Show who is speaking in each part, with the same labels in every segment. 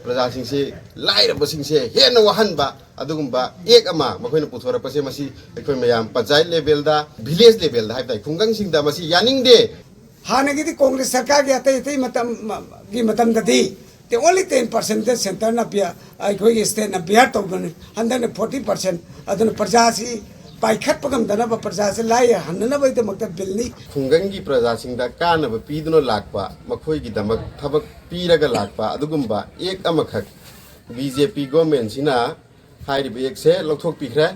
Speaker 1: प्रजा सिंसे लाइरब सिंसे हेन वहनबा अदुगुम्बा एक अमा मखोइना पुथोरपसे मसी अखोइ मयाम पंचायत लेवल दा विलेज लेवल दा हाइबताइ खुंगंग सिंदा मसी यानिंगदे
Speaker 2: हानगिदी कांग्रेस सरकार के अतै मतम ददी ते ओनली 10% सेंटर ना पिया अखोइ स्टेट ना बिहार तौबन हंदन 40% अदन प्रजा सी पाइखटपगम दनब प्रजा से लाइ हन्ननबैद मक्ता बिलनी
Speaker 1: खुंगंगी प्रजा सिंदा कानब पीदुनो लाकपा मखोइगी दमक थबक पीरगा लाकपा अदुगुम्बा एक अमखक बीजेपी गवर्नमेंट सिना हाइरिब एक से लौथोक पिखरे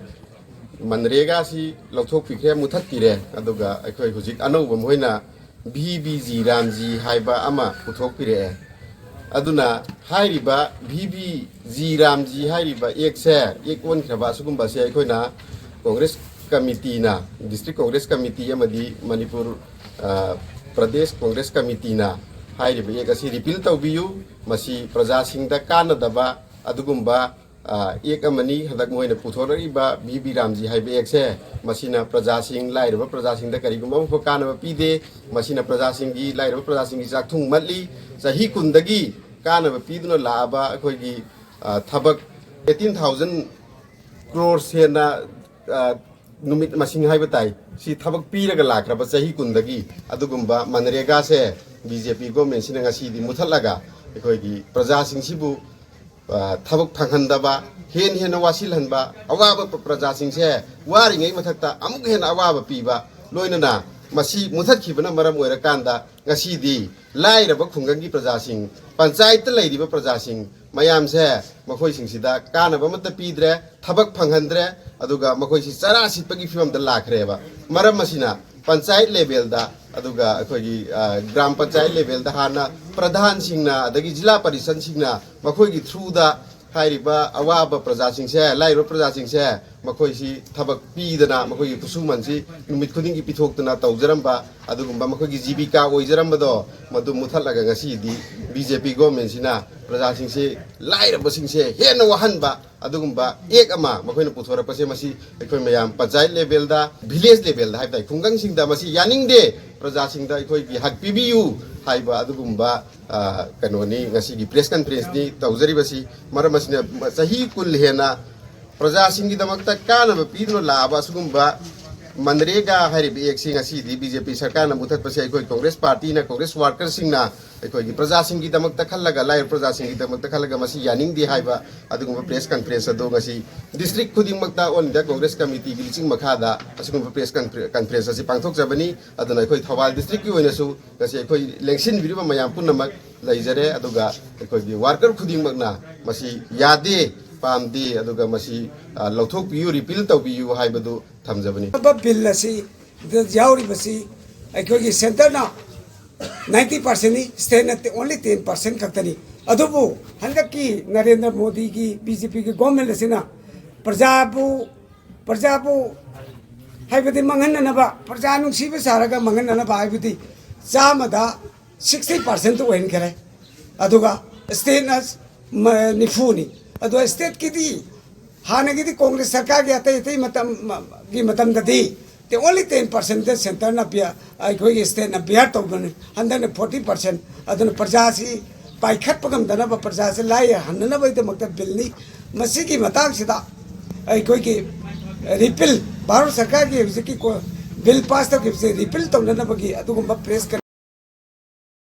Speaker 1: मनरेगा सी लौथोक पिखरे मुथत पिरे अदुगा अखोइ हुजिक अनौब मोइना बीबीजी रामजी हाइबा अमा पुथोक पिरे अदुना हाइरिबा बीबीजी रामजी हाइरिबा एक से एक वन खरबा सुगुम्बा से अखोइना कांग्रेस कमिटी ना डिस्ट्रिक्ट कांग्रेस कमिटी अमदी मणिपुर प्रदेश कांग्रेस कमिटी ना हाइरिबा एक असि रिपील तौबियु मसी प्रजा सिंदा कानदबा अदुगुम्बा एक अमनी हदक मोइना पुथोरइबा बीबी रामजी हाइबा एक से मसीना प्रजा सिंग लाइरबा प्रजा सिंदा करिगुम्बा मफो कानबा पीदे मसीना प्रजा सिंगी लाइरबा प्रजा सिंगी चाकथुंग मल्ली सही कुंदगी कानबा पीदुना लाबा अखोइगी थबक 18,000 crore सेना नुमित मसिंग हाइबताइ सी थबक पीरगा लाखरबा सही कुंदगी अदुगुम्बा मनरेगा से बीजेपी गवर्नमेंट सिना ngasi मुथलगा अखोइगी प्रजा सिंसिबु थबक फंगहनदबा हेन वासिलहनबा अवाब प्रजा सिंसे वारिङै मथक्ता अमुक हेन अवाब पीबा लोइनना मसी मुथतखिबना मरम ओइरकांदा ngasi लाइरबा खुंगंगी प्रजा सिंग पंचायत लैरिबा प्रजा सिंग मयाम से मखोइ सिंसिदा कानबा मत पीद्रे थबक फंगहनद्रे अदुगा मखोइ सि चरा सिटपगी फिवम द लाखरेबा मरम मसिना पंचायत लेवल दा अदुगा अखोइगी ग्राम पंचायत लेवल दा हाना प्रधान सिंगना अदगी जिला परिषद सिंगना मखोइगी थ्रू दा हाइरिबा अवाब प्रजा सिंसे लाइरबा प्रजा सिंसे मखोइ सि थबक पीदना मखोइगी कुसुमनसि नुमित खुदिंगी पिथोक्तना तौजरमबा अदुगुम्बा मखोइगी जीविका ओइजरमबदो मदु मुथलगा ngasi बीजेपी गवर्नमेंट सिना प्रजा सिंसे लाइरबा सिंसे हेन वहनबा अदुगुम्बा एक अमा मखोइना पुथोरपसे मसी अखोइ मयाम पंचायत लेवल दा विलेज लेवल दा हाइबताइ खुंगंग सिंदा मसी यानिंगदे प्रजा सिंदा अखोइगी हक पिबियु हाइबा अदुगुम्बा कनोनी ngasi प्रेस कॉन्फ्रेंस नि तौजरिबसी मरमसिना सही कुल हेना प्रजा सिंगी दमकता कानब पीदनो लाबा सुगुम्बा मनरेगा हाइरिब एक सिंग ngasi बीजेपी सरकार ना मुथतपसे अखोइ कांग्रेस पार्टी ना कांग्रेस वर्कर सिंगना अखोइगी प्रजा सिंगी दमकता खल्लगा लाइर प्रजा सिंगी दमकता खल्लगा मसी यानिंगदे हाइबा अदुगुम्बा प्रेस कॉन्फ्रेंस अदो ngasi डिस्ट्रिक्ट खुदिंगमक्ता ओन द कांग्रेस कमिटी गी लिचिंग मखादा असुगुम्बा प्रेस कॉन्फ्रेंस असि पांथोकजबनी अदुना अखोइ थौबाल डिस्ट्रिक्ट की ओइनसु ngasi अखोइ लेंसिन बिरिबा मयाम पुनमक लैजरे अदुगा अखोइगी वर्कर खुदिंगमकना मसी यादे पामदे अदुगा मसी लौथोक पियु रिपील तौबियु हाइबदु थमजबनी
Speaker 2: बिल असी यावरिबसी अखोइगी सेंटर ना 90% नि स्टेट नते ओनली 10% खक्तनी अदुबु हंदकी नरेंद्र मोदी की बीजेपी की गवर्नमेंट असिना प्रजाबु हाइबदि मंगननबा प्रजा नुसिबे सारगा मंगननबा हाइबदि चामदा 60% ओइनखरे अदुगा स्टेट ना निफुनी अदो स्टेट की दी हानगिदी कांग्रेस सरकार के अतै मतम ददी ते ओनली 10% सेंटर ना पिया अखोइ स्टेट ना बिहार तौबन हंदन 40% अदन प्रजा सी पाइखटपगम दनब प्रजा से लाइ हन्ननबैद मक्ता बिलनी मसीगी मतांग सिदा अखोइ रिपील भारत सरकार की बिल पास तक रिपील तौननबगी अदुगुम्बा प्रेस